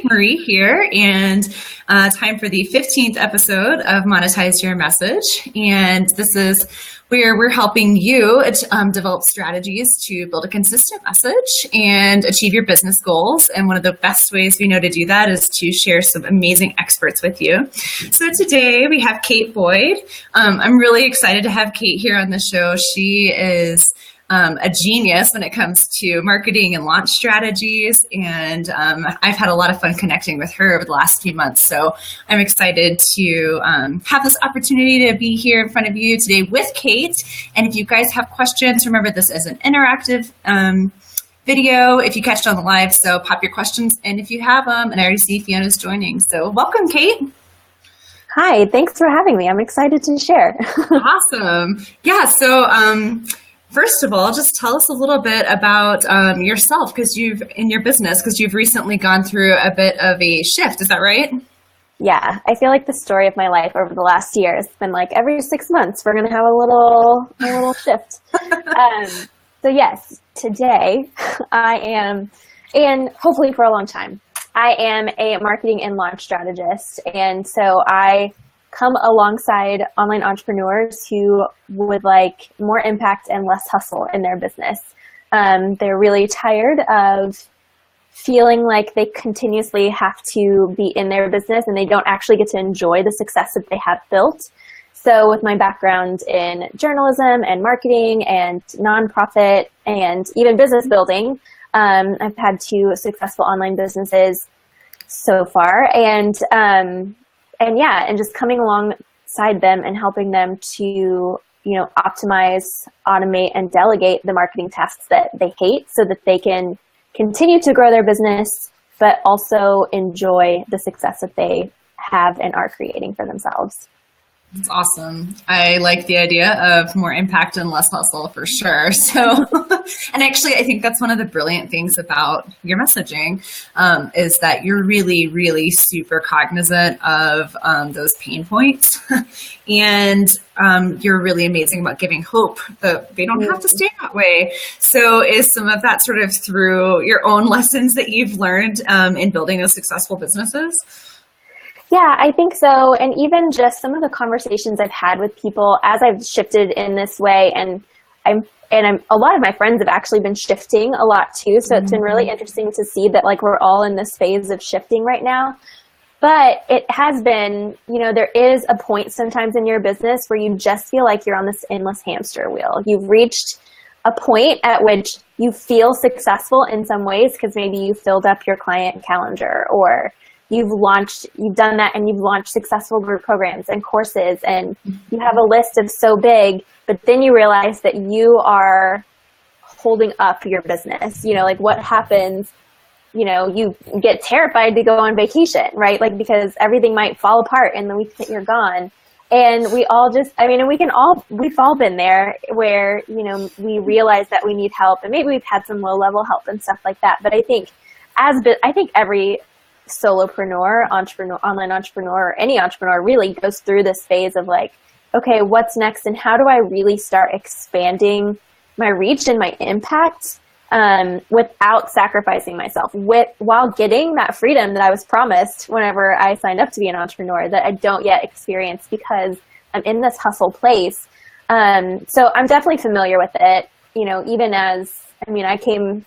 Marie here, and time for the 15th episode of Monetize Your Message. And this is where we're helping you develop strategies to build a consistent message and achieve your business goals. And one of the best ways we know to do that is to share some amazing experts with you. So today we have Kate Boyd. I'm really excited to have Kate here on the show. She is a genius when it comes to marketing and launch strategies. And I've had a lot of fun connecting with her over the last few months. So I'm excited to have this opportunity to be here in front of you today with Kate. And if you guys have questions, remember this is an interactive video if you catch it on the live. So pop your questions in if you have them. And I already see Fiona's joining. So welcome, Kate. Hi, thanks for having me. I'm excited to share. Awesome. Yeah. So, first of all, just tell us a little bit about yourself in your business, because you've recently gone through a bit of a shift. Is that right? Yeah, I feel like the story of my life over the last year has been like every 6 months we're going to have a little shift. So yes, today I am, and hopefully for a long time, I am a marketing and launch strategist. And so I come alongside online entrepreneurs who would like more impact and less hustle in their business. They're really tired of feeling like they continuously have to be in their business and they don't actually get to enjoy the success that they have built. So with my background in journalism and marketing and nonprofit and even business building, I've had 2 successful online businesses so far. And just coming alongside them and helping them to, optimize, automate, and delegate the marketing tasks that they hate so that they can continue to grow their business, but also enjoy the success that they have and are creating for themselves. That's awesome. I like the idea of more impact and less hustle for sure. So, and actually, I think that's one of the brilliant things about your messaging is that you're really, really super cognizant of those pain points. And you're really amazing about giving hope that they don't have to stay that way. So is some of that sort of through your own lessons that you've learned in building those successful businesses? Yeah, I think so. And even just some of the conversations I've had with people as I've shifted in this way, and a lot of my friends have actually been shifting a lot too. So it's been really interesting to see that like we're all in this phase of shifting right now. But it has been, there is a point sometimes in your business where you just feel like you're on this endless hamster wheel. You've reached a point at which you feel successful in some ways because maybe you filled up your client calendar, or you've done that and you've launched successful group programs and courses, and you have a list of so big, but then you realize that you are holding up your business. Like what happens, you get terrified to go on vacation, right? Like because everything might fall apart in the week that you're gone. And we all we've all been there where, we realize that we need help, and maybe we've had some low level help and stuff like that. But I think every solopreneur, online entrepreneur, or any entrepreneur really goes through this phase of like, okay, what's next? And how do I really start expanding my reach and my impact without sacrificing myself, while getting that freedom that I was promised whenever I signed up to be an entrepreneur that I don't yet experience because I'm in this hustle place. So I'm definitely familiar with it, even I came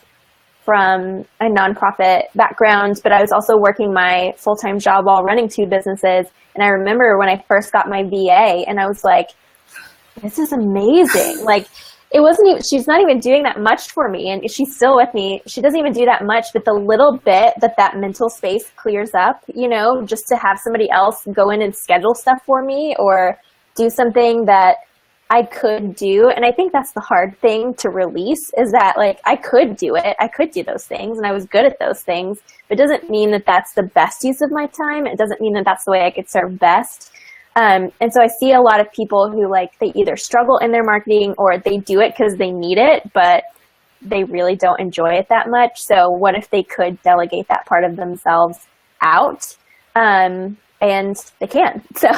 from a nonprofit background, but I was also working my full-time job while running 2 businesses. And I remember when I first got my VA and I was like, this is amazing. Like she's not even doing that much for me. And she's still with me. She doesn't even do that much, but the little bit that mental space clears up, just to have somebody else go in and schedule stuff for me or do something that I could do. And I think that's the hard thing to release, is that like I could do it. I could do those things and I was good at those things. But it doesn't mean that that's the best use of my time. It doesn't mean that that's the way I could serve best. And so I see a lot of people who like they either struggle in their marketing or they do it because they need it, but they really don't enjoy it that much. So what if they could delegate that part of themselves out? And they can. So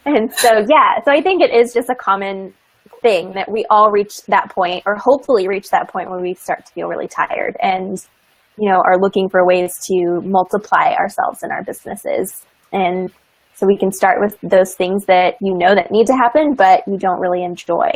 And so, so I think it is just a common thing that we all reach that point, or hopefully reach that point where we start to feel really tired. And are looking for ways to multiply ourselves in our businesses. And so we can start with those things that that need to happen, but you don't really enjoy.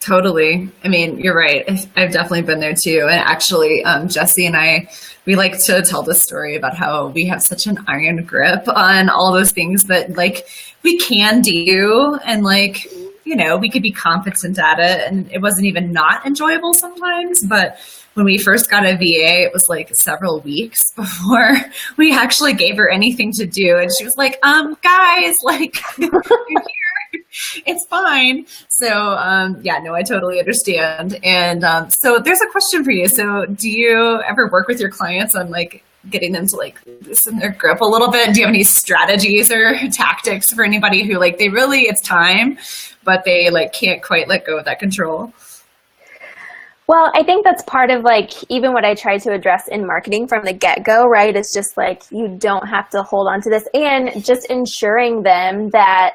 Totally. I mean, you're right. I've definitely been there too. And actually, Jesse and I, we like to tell this story about how we have such an iron grip on all those things that like we can do. And like, we could be competent at it. And it wasn't even not enjoyable sometimes. But when we first got a VA, it was like several weeks before we actually gave her anything to do. And she was like, guys, like, you're here. It's fine. So, I totally understand. And so there's a question for you. So do you ever work with your clients on like getting them to like loosen their grip a little bit? Do you have any strategies or tactics for anybody who like it's time, but they like can't quite let go of that control? Well, I think that's part of like even what I try to address in marketing from the get-go, right? It's just like you don't have to hold on to this, and just ensuring them that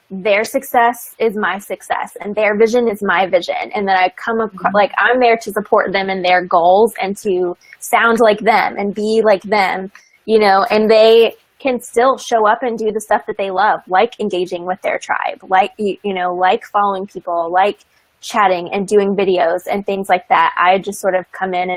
their success is my success and their vision is my vision. And that I come across, like I'm there to support them in their goals and to sound like them and be like them, and they can still show up and do the stuff that they love, like engaging with their tribe, like, like following people, like chatting and doing videos and things like that. I just sort of come in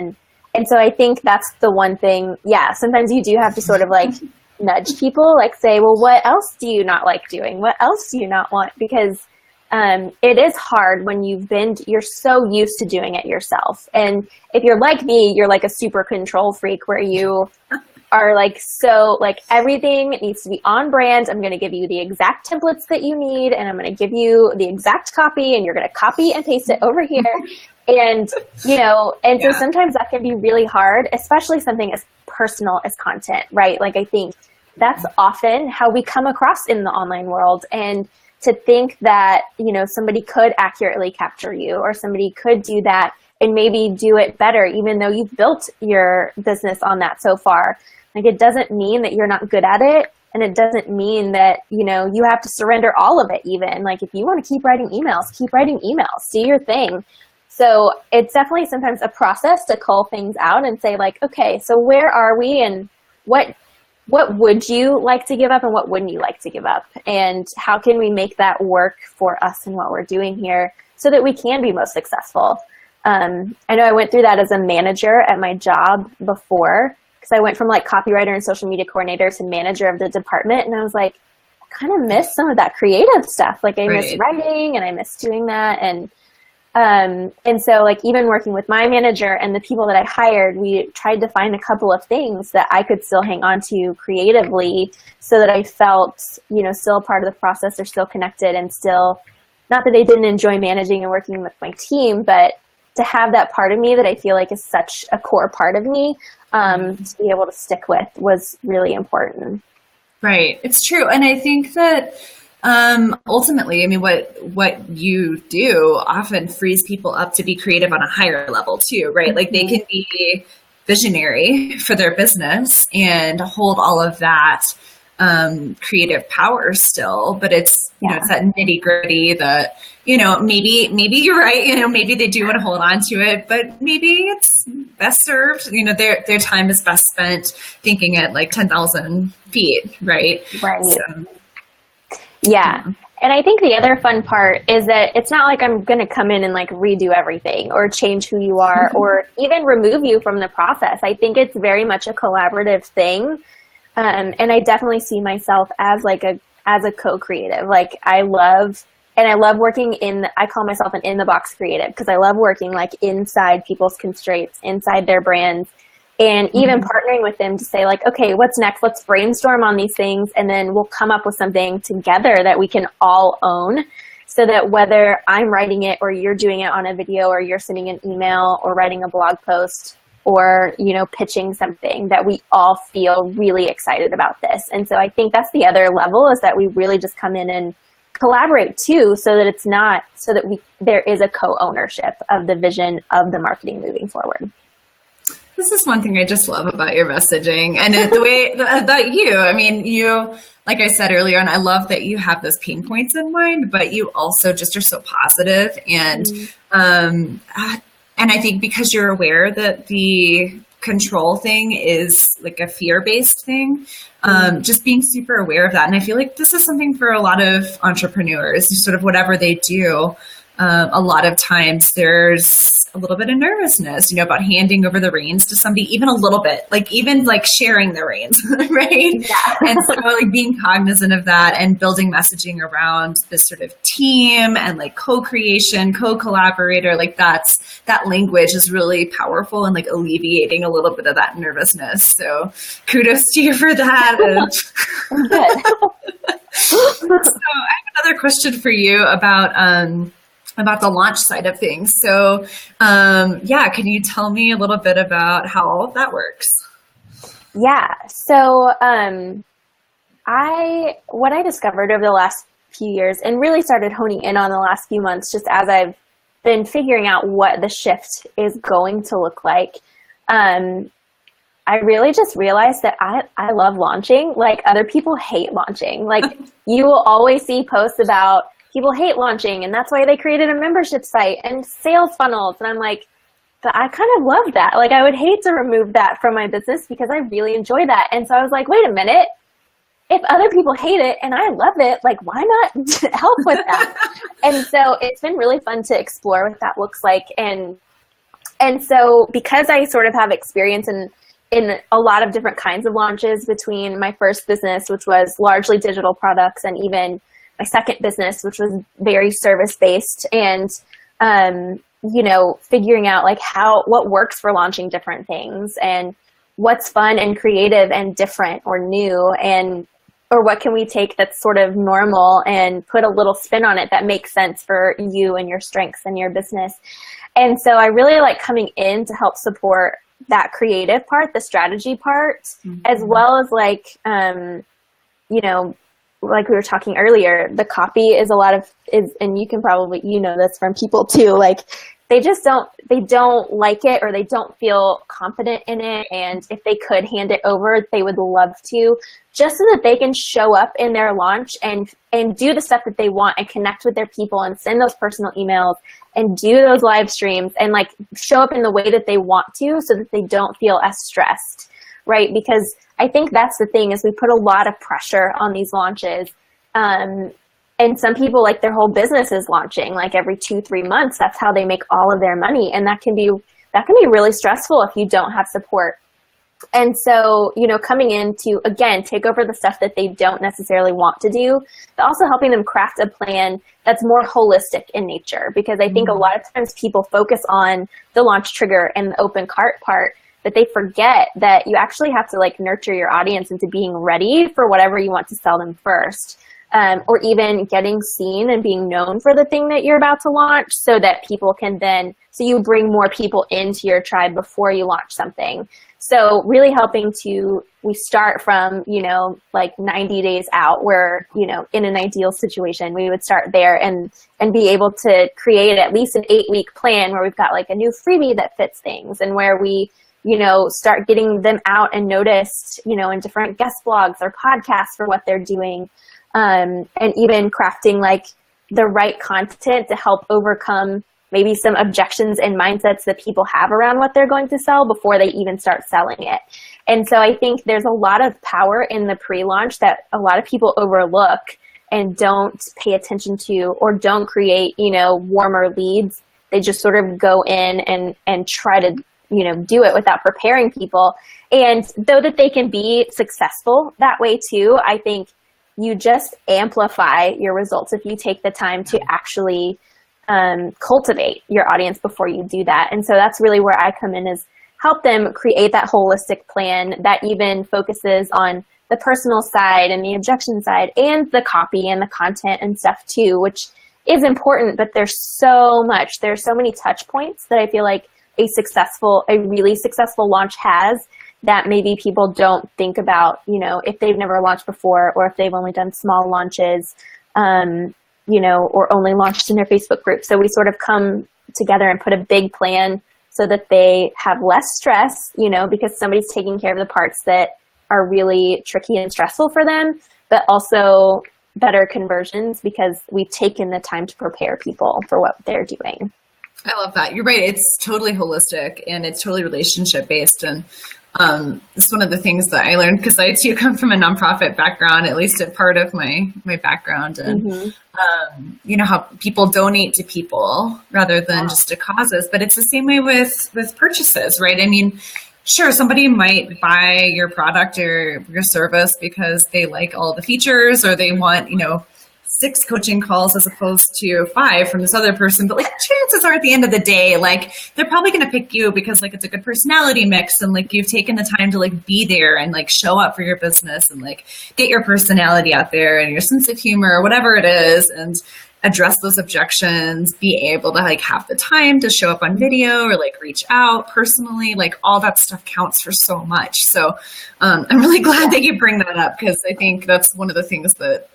and so I think that's the one thing. Yeah. Sometimes you do have to sort of like nudge people, like say, well, what else do you not like doing? What else do you not want? Because it is hard when you're so used to doing it yourself. And if you're like me, you're like a super control freak where you are like, so like everything needs to be on brand. I'm going to give you the exact templates that you need, and I'm going to give you the exact copy, and you're going to copy and paste it over here. And, so sometimes that can be really hard, especially something as personal as content, right? Like I think that's often how we come across in the online world. And to think that, somebody could accurately capture you, or somebody could do that and maybe do it better, even though you've built your business on that so far. Like it doesn't mean that you're not good at it. And it doesn't mean that, you have to surrender all of it even. Like if you want to keep writing emails, do your thing. So it's definitely sometimes a process to cull things out and say like, okay, so where are we, and what would you like to give up and what wouldn't you like to give up? And how can we make that work for us and what we're doing here so that we can be most successful? I know I went through that as a manager at my job before, because I went from like copywriter and social media coordinator to manager of the department. And I was like, I kind of miss some of that creative stuff. Like I miss writing and I miss doing that. And so like even working with my manager and the people that I hired, we tried to find a couple of things that I could still hang on to creatively so that I felt, still a part of the process, or still connected, and still, not that I didn't enjoy managing and working with my team, but to have that part of me that I feel like is such a core part of me, to be able to stick with was really important. Right. It's true. And I think that ultimately, I mean, what you do often frees people up to be creative on a higher level too, right? Like they can be visionary for their business and hold all of that creative power still, but it's it's that nitty gritty that maybe you're right, maybe they do want to hold on to it, but maybe it's best served, their time is best spent thinking at like 10,000 feet, right? So, yeah. And I think the other fun part is that it's not like I'm going to come in and like redo everything or change who you are or even remove you from the process. I think it's very much a collaborative thing. And I definitely see myself as a co-creative. Like I love working I call myself an in-the-box creative, because I love working like inside people's constraints, inside their brands, and even partnering with them to say like, okay, what's next? Let's brainstorm on these things, and then we'll come up with something together that we can all own, so that whether I'm writing it or you're doing it on a video or you're sending an email or writing a blog post or, pitching something, that we all feel really excited about this. And so I think that's the other level, is that we really just come in and collaborate too, so that there is a co-ownership of the vision of the marketing moving forward. This is one thing I just love about your messaging and the way that you, like I said earlier, and I love that you have those pain points in mind, but you also just are so positive. And I think because you're aware that the control thing is like a fear-based thing. Just being super aware of that. And I feel like this is something for a lot of entrepreneurs, sort of whatever they do. A lot of times there's a little bit of nervousness, about handing over the reins to somebody, even a little bit, even sharing the reins, right? Yeah. And so being cognizant of that and building messaging around this sort of team and co-creation, co-collaborator, that language is really powerful and alleviating a little bit of that nervousness. So kudos to you for that. Good. So I have another question for you about the launch side of things. So, can you tell me a little bit about how all of that works? Yeah. So, what I discovered over the last few years and really started honing in on the last few months, just as I've been figuring out what the shift is going to look like, I really just realized that I love launching. Other people hate launching. You will always see posts about people hate launching, and that's why they created a membership site and sales funnels. And I'm like, but I kind of love that. I would hate to remove that from my business because I really enjoy that. And so I was like, wait a minute. If other people hate it and I love it, why not help with that? And so it's been really fun to explore what that looks like. And so because I sort of have experience in a lot of different kinds of launches between my first business, which was largely digital products, and even my second business, which was very service-based, and, figuring out what works for launching different things and what's fun and creative and different or new, or what can we take that's sort of normal and put a little spin on it that makes sense for you and your strengths and your business. And so I really like coming in to help support that creative part, the strategy part, as well as like we were talking earlier, the copy is and you can probably, this from people too, they don't like it, or they don't feel confident in it. And if they could hand it over, they would love to, just so that they can show up in their launch and do the stuff that they want and connect with their people and send those personal emails and do those live streams and show up in the way that they want to, so that they don't feel as stressed, right? Because I think that's the thing, is we put a lot of pressure on these launches. And some people, their whole business is launching every 2-3 months. That's how they make all of their money. And that can be really stressful if you don't have support. And so, coming in to, again, take over the stuff that they don't necessarily want to do, but also helping them craft a plan that's more holistic in nature. Because I think a lot of times people focus on the launch trigger and the open cart part, but they forget that you actually have to nurture your audience into being ready for whatever you want to sell them first. Or even getting seen and being known for the thing that you're about to launch, so that people can so you bring more people into your tribe before you launch something. So really helping we start from, 90 days out, where, in an ideal situation, we would start there and be able to create at least an 8-week plan where we've got a new freebie that fits things, and where we, start getting them out and noticed, in different guest blogs or podcasts for what they're doing. And even crafting the right content to help overcome maybe some objections and mindsets that people have around what they're going to sell before they even start selling it. And so I think there's a lot of power in the pre-launch that a lot of people overlook and don't pay attention to, or don't create, warmer leads. They just sort of go in and try to, do it without preparing people. And though that they can be successful that way too, I think you just amplify your results if you take the time to actually cultivate your audience before you do that. And so that's really where I come in, is help them create that holistic plan that even focuses on the personal side and the objection side and the copy and the content and stuff too, which is important, but there's so many touch points that I feel like a really successful launch has, that maybe people don't think about, if they've never launched before, or if they've only done small launches, or only launched in their Facebook group. So we sort of come together and put a big plan so that they have less stress, because somebody's taking care of the parts that are really tricky and stressful for them, but also better conversions because we've taken the time to prepare people for what they're doing. I love that. You're right. It's totally holistic and it's totally relationship based. And it's one of the things that I learned because I too come from a nonprofit background, at least a part of my background. And you know how people donate to people rather than just to causes. But it's the same way with purchases, right? I mean, sure, somebody might buy your product or your service because they like all the features or they want, 6 coaching calls as opposed to 5 from this other person. But like chances are at the end of the day, like they're probably going to pick you because like it's a good personality mix and like you've taken the time to like be there and like show up for your business and like get your personality out there and your sense of humor or whatever it is and address those objections, be able to like have the time to show up on video or like reach out personally, like all that stuff counts for so much. So I'm really glad that you bring that up because I think that's one of the things that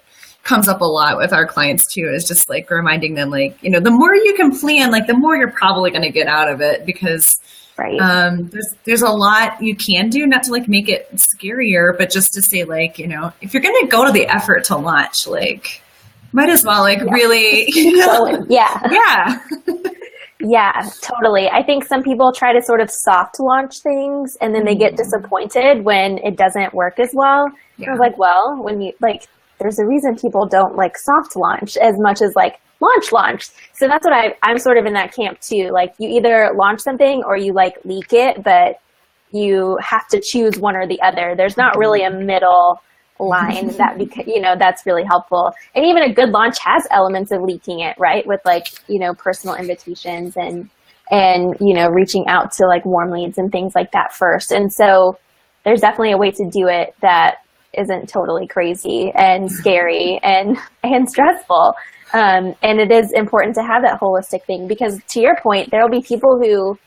comes up a lot with our clients too, is just like reminding them like, the more you can plan, like the more you're probably going to get out of it because there's a lot you can do, not to like make it scarier, but just to say like, if you're going to go to the effort to launch, like might as well like really, Yeah, totally. I think some people try to sort of soft launch things and then they get disappointed when it doesn't work as well. I was like, well, when you like, there's a reason people don't like soft launch as much as like launch. So that's what I'm sort of in that camp too. Like you either launch something or you like leak it, but you have to choose one or the other. There's not really a middle line that, that's really helpful. And even a good launch has elements of leaking it, right? With like, personal invitations and reaching out to like warm leads and things like that first. And so there's definitely a way to do it that isn't totally crazy and scary and stressful. And it is important to have that holistic thing because to your point, there will be people who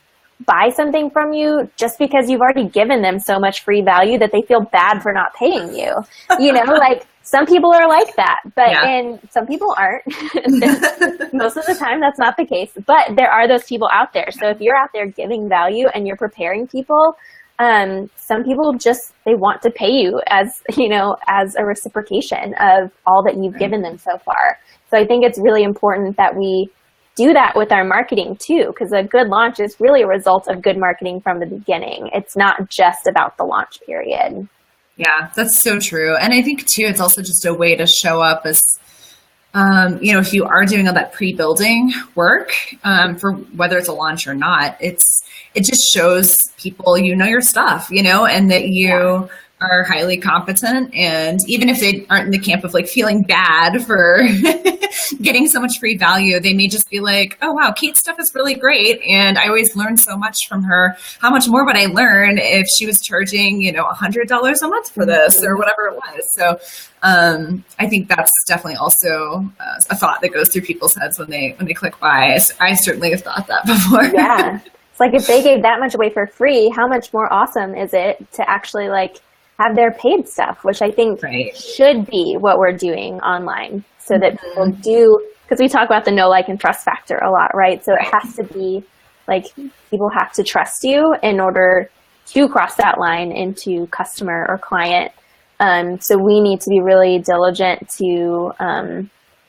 buy something from you just because you've already given them so much free value that they feel bad for not paying you. Like some people are like that, but and some people aren't. Most of the time that's not the case, but there are those people out there. So if you're out there giving value and you're preparing people, some people just, they want to pay you as a reciprocation of all that you've given them so far. So I think it's really important that we do that with our marketing too, because a good launch is really a result of good marketing from the beginning. It's not just about the launch period. Yeah, that's so true. And I think too, it's also just a way to show up as, if you are doing all that pre-building work, for whether it's a launch or not, it just shows people, your stuff, and that you are highly competent. And even if they aren't in the camp of like feeling bad for getting so much free value, they may just be like, oh, wow, Kate's stuff is really great. And I always learn so much from her. How much more would I learn if she was charging, $100 a month for this or whatever it was? So I think that's definitely also a thought that goes through people's heads when they click buy. I certainly have thought that before. Yeah. It's like if they gave that much away for free, how much more awesome is it to actually like have their paid stuff, which I think should be what we're doing online so that people do, because we talk about the know, like, and trust factor a lot, right? So it has to be like people have to trust you in order to cross that line into customer or client. So we need to be really diligent to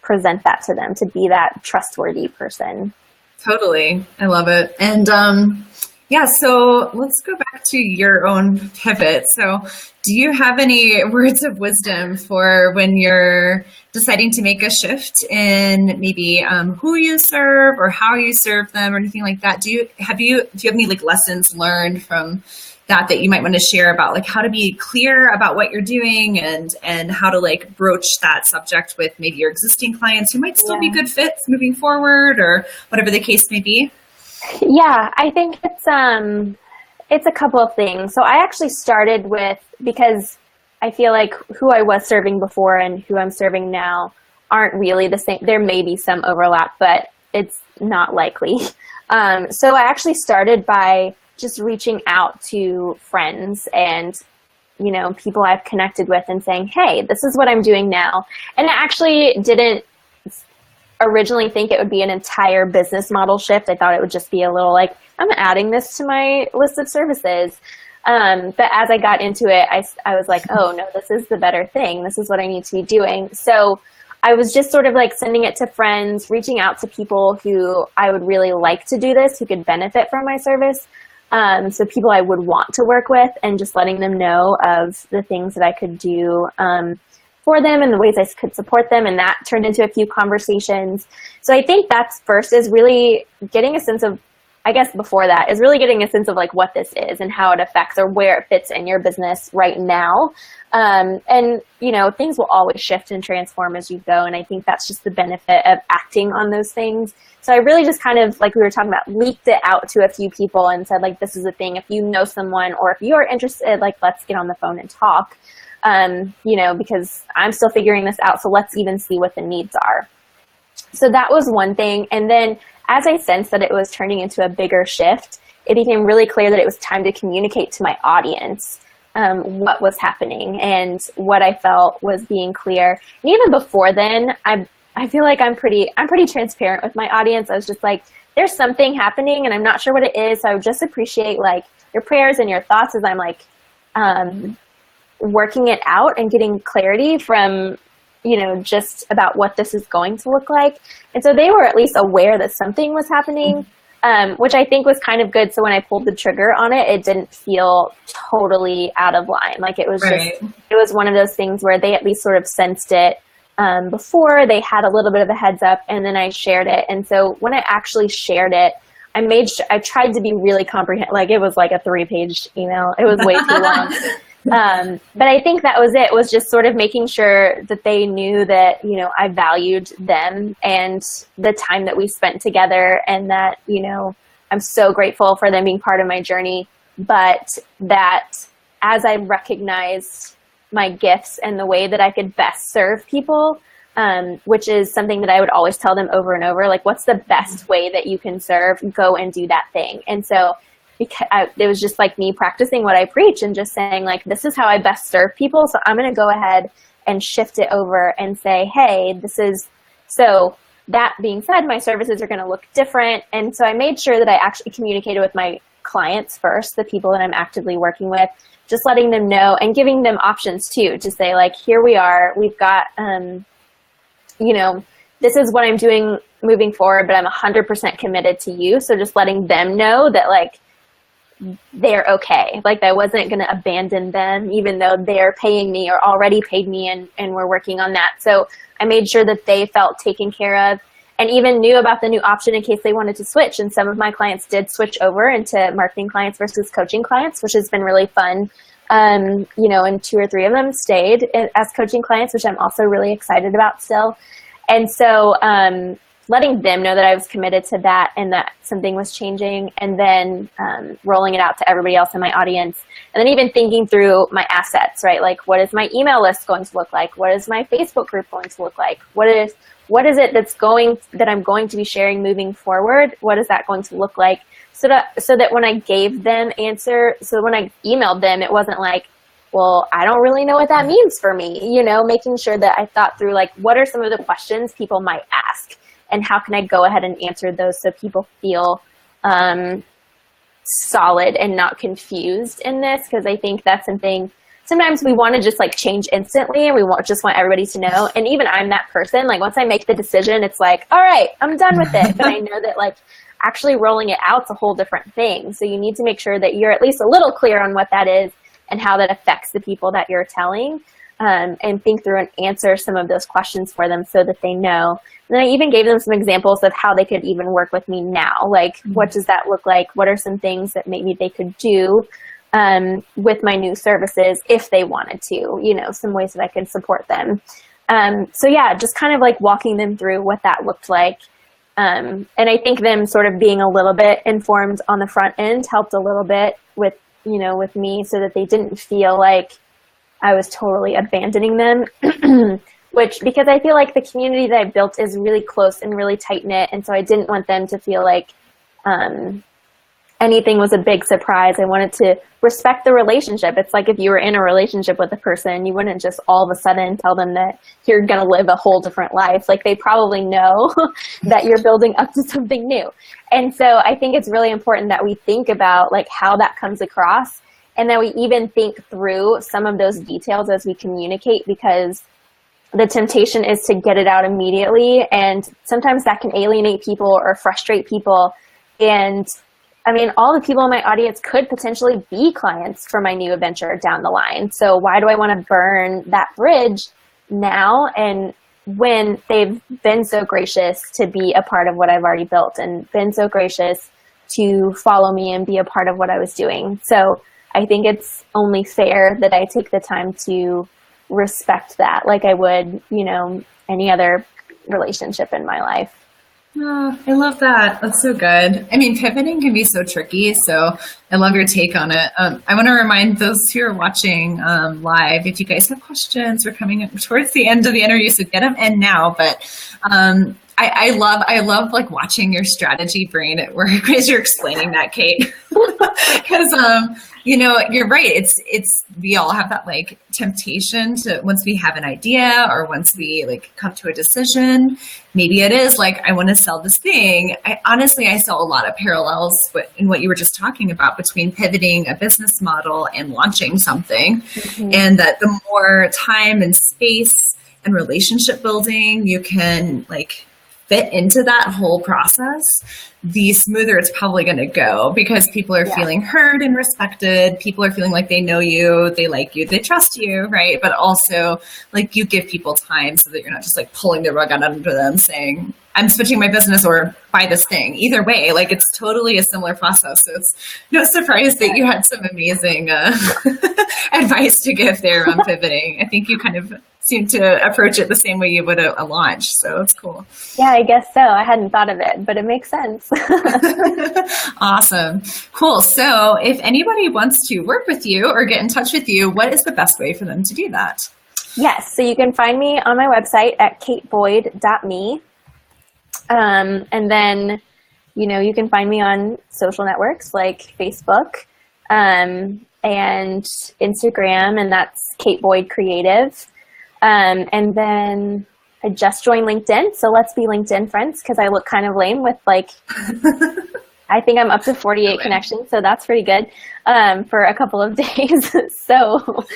present that to them, to be that trustworthy person. Totally. I love it. And so let's go back to your own pivot. So do you have any words of wisdom for when you're deciding to make a shift in maybe who you serve or how you serve them or anything like that? Do you have any like lessons learned from that you might want to share about like how to be clear about what you're doing and how to like broach that subject with maybe your existing clients who might still be good fits moving forward or whatever the case may be? Yeah, I think it's a couple of things. So I actually started with, because I feel like who I was serving before and who I'm serving now aren't really the same. There may be some overlap, but it's not likely. So I actually started by just reaching out to friends and, people I've connected with and saying, hey, this is what I'm doing now. And I actually didn't originally think it would be an entire business model shift. I thought it would just be a little like, I'm adding this to my list of services. But as I got into it, I was like, oh no, this is the better thing. This is what I need to be doing. So I was just sort of like sending it to friends, reaching out to people who I would really like to do this, who could benefit from my service. So people I would want to work with, and just letting them know of the things that I could do for them and the ways I could support them. And that turned into a few conversations. So I think that's first, is really getting a sense of, I guess before that, is really getting a sense of like what this is and how it affects or where it fits in your business right now. And, you know, things will always shift and transform as you go. And I think that's just the benefit of acting on those things. So I really just kind of, like we were talking about, leaked it out to a few people and said, like, this is a thing. If you know someone, or if you are interested, like, let's get on the phone and talk, you know, because I'm still figuring this out. So let's even see what the needs are. So that was one thing. And then as I sensed that it was turning into a bigger shift, it became really clear that it was time to communicate to my audience what was happening and what I felt was being clear. And even before then, I feel like I'm pretty transparent with my audience. I was just like, there's something happening and I'm not sure what it is. So I would just appreciate like your prayers and your thoughts as I'm like working it out and getting clarity from, you know, just about what this is going to look like. And so they were at least aware that something was happening, which I think was kind of good. So when I pulled the trigger on it, it didn't feel totally out of line. Like it was just, it was one of those things where they at least sort of sensed it before. They had a little bit of a heads up, and then I shared it. And so when I actually shared it, I tried to be really comprehensive. Like it was like a 3-page email. It was way too long. But I think that was it, was just sort of making sure that they knew that, you know, I valued them and the time that we spent together, and that, you know, I'm so grateful for them being part of my journey, but that as I recognized my gifts and the way that I could best serve people, which is something that I would always tell them over and over, like, what's the best way that you can serve? Go and do that thing. And so it was just like me practicing what I preach and just saying, like, this is how I best serve people. So I'm going to go ahead and shift it over and say, hey, this is, so that being said, my services are going to look different. And so I made sure that I actually communicated with my clients first, the people that I'm actively working with, just letting them know and giving them options too, to say, like, here we are, we've got, you know, this is what I'm doing moving forward, but I'm 100% committed to you. So just letting them know that, like, they're okay. Like, I wasn't going to abandon them, even though they're paying me or already paid me, and we're working on that. So I made sure that they felt taken care of, and even knew about the new option in case they wanted to switch. And some of my clients did switch over into marketing clients versus coaching clients, which has been really fun. You know, and 2 or 3 of them stayed as coaching clients, which I'm also really excited about still. And so, letting them know that I was committed to that and that something was changing, and then rolling it out to everybody else in my audience. And then even thinking through my assets, right? Like, what is my email list going to look like? What is my Facebook group going to look like? What is it that I'm going to be sharing moving forward? What is that going to look like? So that when I gave them so when I emailed them, it wasn't like, well, I don't really know what that means for me. You know, making sure that I thought through, like, what are some of the questions people might ask? And how can I go ahead and answer those so people feel solid and not confused in this? Because I think that's something, sometimes we want to just like change instantly, and we just want everybody to know. And even I'm that person. Like, once I make the decision, it's like, all right, I'm done with it. But I know that, like, actually rolling it out's a whole different thing. So you need to make sure that you're at least a little clear on what that is and how that affects the people that you're telling, and think through and answer some of those questions for them so that they know. And then I even gave them some examples of how they could even work with me now. Like, what does that look like? What are some things that maybe they could do with my new services if they wanted to, you know, some ways that I could support them. So yeah, just kind of like walking them through what that looked like. And I think them sort of being a little bit informed on the front end helped a little bit with, you know, with me, so that they didn't feel like I was totally abandoning them. Because I feel like the community that I built is really close and really tight knit. And so I didn't want them to feel like anything was a big surprise. I wanted to respect the relationship. It's like if you were in a relationship with a person, you wouldn't just all of a sudden tell them that you're going to live a whole different life. Like, they probably know that you're building up to something new. And so I think it's really important that we think about, like, how that comes across, and that we even think through some of those details as we communicate, because the temptation is to get it out immediately. And sometimes that can alienate people or frustrate people. And I mean, all the people in my audience could potentially be clients for my new adventure down the line. So why do I want to burn that bridge now? And when they've been so gracious to be a part of what I've already built and been so gracious to follow me and be a part of what I was doing. So I think it's only fair that I take the time to respect that like I would, any other relationship in my life. Oh, I love that. That's so good. I mean, pivoting can be so tricky. So I love your take on it. I want to remind those who are watching live, if you guys have questions, we're coming towards the end of the interview, so get them in now. But I love like watching your strategy brain at work as you're explaining that, Kate, because you're right. It's we all have that like temptation to, once we have an idea or once we like come to a decision, maybe it is like, I want to sell this thing. I saw a lot of parallels in what you were just talking about between pivoting a business model and launching something. Mm-hmm. And that the more time and space and relationship building you can like fit into that whole process, the smoother it's probably going to go, because people are feeling heard and respected. People are feeling like they know you, they like you, they trust you, right? But also like you give people time so that you're not just like pulling the rug out under them saying, I'm switching my business or buy this thing. Either way, like it's totally a similar process. So it's no surprise that you had some amazing advice to give there on pivoting. I think you kind of seem to approach it the same way you would a launch. So it's cool. Yeah, I guess so. I hadn't thought of it, but it makes sense. Awesome. Cool. So if anybody wants to work with you or get in touch with you, what is the best way for them to do that? Yes. So you can find me on my website at kateboyd.me. And then, you can find me on social networks like Facebook, and Instagram, and that's Kate Boyd Creative. And then I just joined LinkedIn, so let's be LinkedIn friends, because I look kind of lame with like, I think I'm up to 48 connections, so that's pretty good for a couple of days. So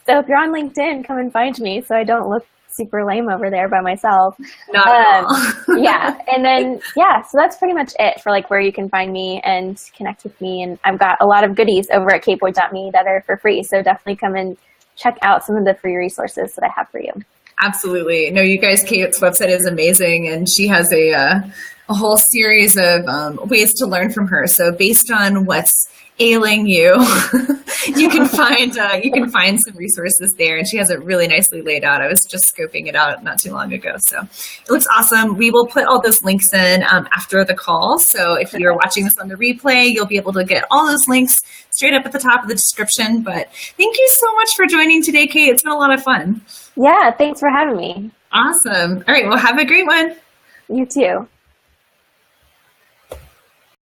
if you're on LinkedIn, come and find me so I don't look super lame over there by myself. Not at all. Yeah. And then, so that's pretty much it for like where you can find me and connect with me. And I've got a lot of goodies over at kateboyd.me that are for free. So definitely come and check out some of the free resources that I have for you. Absolutely. No, you guys, Kate's website is amazing, and she has a whole series of ways to learn from her. So based on what's ailing you, you can find some resources there, and she has it really nicely laid out. I was just scoping it out not too long ago, so it looks awesome. We will put all those links in after the call, so if you're watching this on the replay, you'll be able to get all those links straight up at the top of the description. But thank you so much for joining today, Kate. It's been a lot of fun. Yeah, thanks for having me. Awesome. All right, well, have a great one. You too.